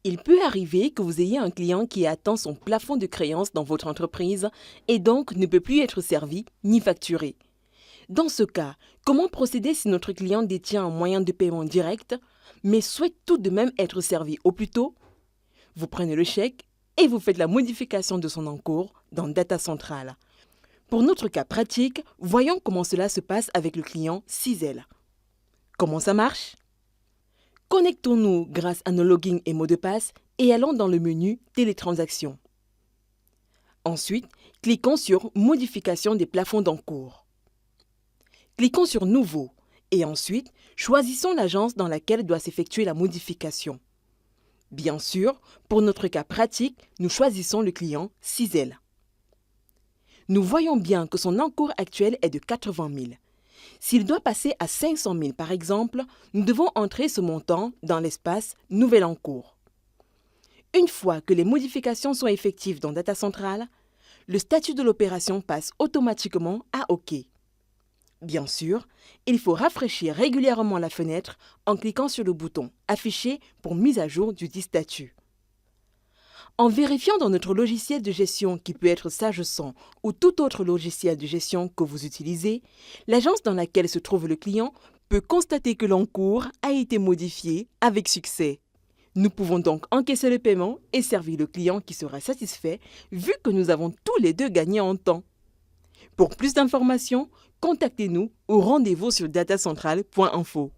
Il peut arriver que vous ayez un client qui a atteint son plafond de créance dans votre entreprise et donc ne peut plus être servi ni facturé. Dans ce cas, comment procéder si notre client détient un moyen de paiement direct, mais souhaite tout de même être servi au plus tôt? Vous prenez le chèque et vous faites la modification de son encours dans Data Central. Pour notre cas pratique, voyons comment cela se passe avec le client Cizel. Comment ça marche? Connectons-nous grâce à nos logins et mots de passe et allons dans le menu Télétransactions. Ensuite, cliquons sur Modification des plafonds d'encours. Cliquons sur Nouveau et ensuite, choisissons l'agence dans laquelle doit s'effectuer la modification. Bien sûr, pour notre cas pratique, nous choisissons le client Cizel. Nous voyons bien que son encours actuel est de 80 000. S'il doit passer à 500 000 par exemple, nous devons entrer ce montant dans l'espace Nouvel encours. Une fois que les modifications sont effectives dans Data Central, le statut de l'opération passe automatiquement à OK. Bien sûr, il faut rafraîchir régulièrement la fenêtre en cliquant sur le bouton Afficher pour mise à jour du dit statut. En vérifiant dans notre logiciel de gestion qui peut être SageSen ou tout autre logiciel de gestion que vous utilisez, l'agence dans laquelle se trouve le client peut constater que l'encours a été modifié avec succès. Nous pouvons donc encaisser le paiement et servir le client qui sera satisfait vu que nous avons tous les deux gagné en temps. Pour plus d'informations, contactez-nous ou rendez-vous sur datacentral.info.